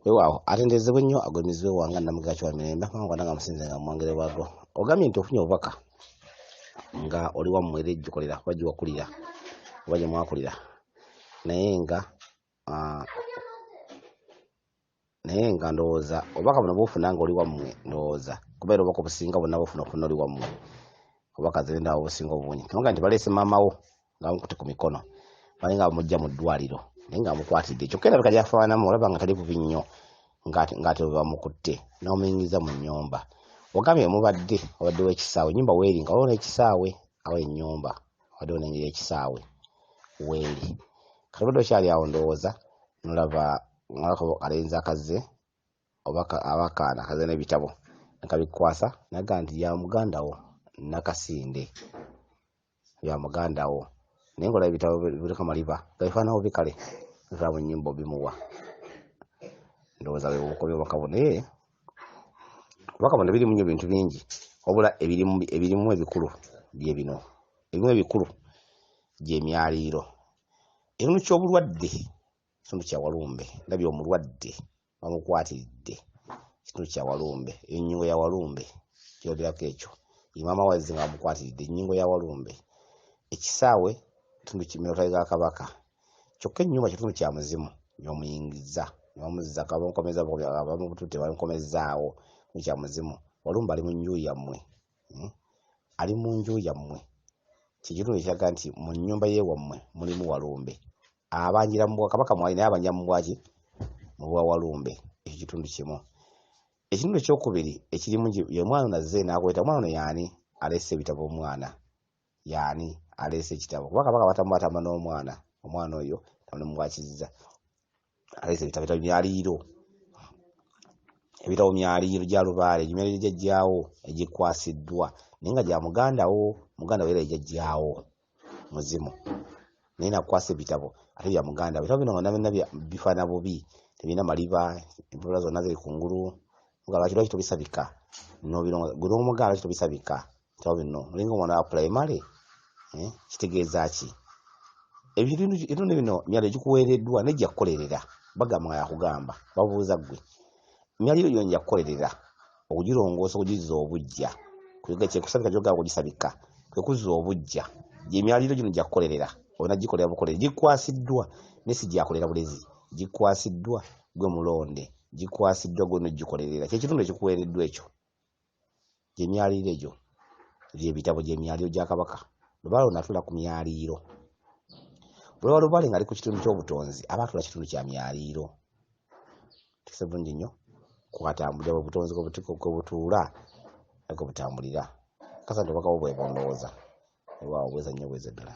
Weewaawo atendezebwe nnyo agonyezebwe wanga Namugachi wa Mirembe amangu nga musinze nga mwangere bwago ogamye nti ofunye obubaka nga oli wammwe era ejjukolera oba gyewakulira oba gye mwakulira naye nga ndowooza obubaka buno bwofuna nga oli wammwe ndowooza kubeera obubaka obusinga bonna bufuna okufuna oli wammwe obubaka zirendawo obusinga obungi nonga nti baleese maamawo nga bamukutte ku mikono bali nga bamugja mu ddwaliro naye nga bamukwatidde kyokka endabika gyafaanamu olaba nga tali bubi nnyo ng'ate bamukutte n'omuyingiza mu nnyumba ogambye mubadde obaddewo ekisaawe ennyumba weeri nga waliwo n'ekisaawe awo ennyumba waddewo n'engeri ekisaawe weeri kati obadde okyali awo ndowooza nolaba kalenzi akaze oba abakaana akaze n'ebitabo nakabikwasa naga nti bya muganda wo Nakasinde bya muganda wo naye ng'olaba ebitabo biriko maliba gabifaanawo bikale biva mu nnyimba obimuwa ndowooza bwebukobya obubaka buno obubaka buno birimu nnyo bintu bingi wabula ebirimu ebikulu bye bino ebirimu ebikulu gy'emyaliiro ekitundu ky'obulwadde kitundu kya Walumbe ndabye omulwadde bamukwatiridde kitundu kya Walumbe ennyingo ya Walumbe kyogerako ekyo ye maama wazze nga bamukwatiridde ennyingo ya Walumbe ekisaawe kitundu kimyotale ga Kabaka kyokka ennyumba kitundu kya muzimu y'omuyingiza bamuzza kabankomeza bamututte bamukomezaawo kya muzimu Walumbe ali mu nju yammwe ali mu nju yammwe kikitundu ekiraga nti mu nnyumba y'ewammwe mulimu Walumbe abanjira mu Bwakabaka mwali naye abanja mu bwaki mu bwa Walumbe ekyo kitundu kimu ekitundu ekyokubiri ekirimu ye mwana nazze n'akweta omwana ono yaani aleese ebitabo omwana yaani aleese ekitabo kuba Kabaka batamba n'omwana omwana oyo tamulumubwakizza aleese ebitabo myaliiro ebitabo myaliiro gya Lubaale emyaliiro gyajjaawo egikwasiddwa naye nga gya muganda we era ejajjaawo muzimu naye nakwasa ebitabo ate bya muganda ebitabo bino nga byonna bifaana bubi tebirina maliba empapula zonna ziri kungulu nga lwaki tobisabika gwe n'omugaala lwaki tobisabika ebitabo bino olinga omwana wa pulayimale kitegeeza ki ebitundu bino myaliiro gikuweereddwa nejja kukolerera bagamba nga yakugamba babuuza ggwe emyaliiro gyo nja kukolerera okugirongoosa okugizza obujja kusabika gyogamba okugisabika kwe kuzza obujja gy'emyaliiro gino gya kukolerera olina gikolera bukolere gikwasiddwa nesi gyakolera bulezi gikwasiddwa gwe mulonde gikwasiddwa gwe nogikolerera kyekitundu ekikuweereddwa ekyo gy'emyaliiro egyo gy'ebitabo gy'emyaliiro gya Kabaka Lubaale onatula ku myaliiro olwa Lubaale nga ali ku kitundu ky'obutonzi aba atula kitundu kya myaliiro tikise bulungi nnyo kwatambulira obutonzi kwe butuula ariko butambulira kasante obubaka bwo bwebondowooza ewaawo bweza nnyo bweza ddala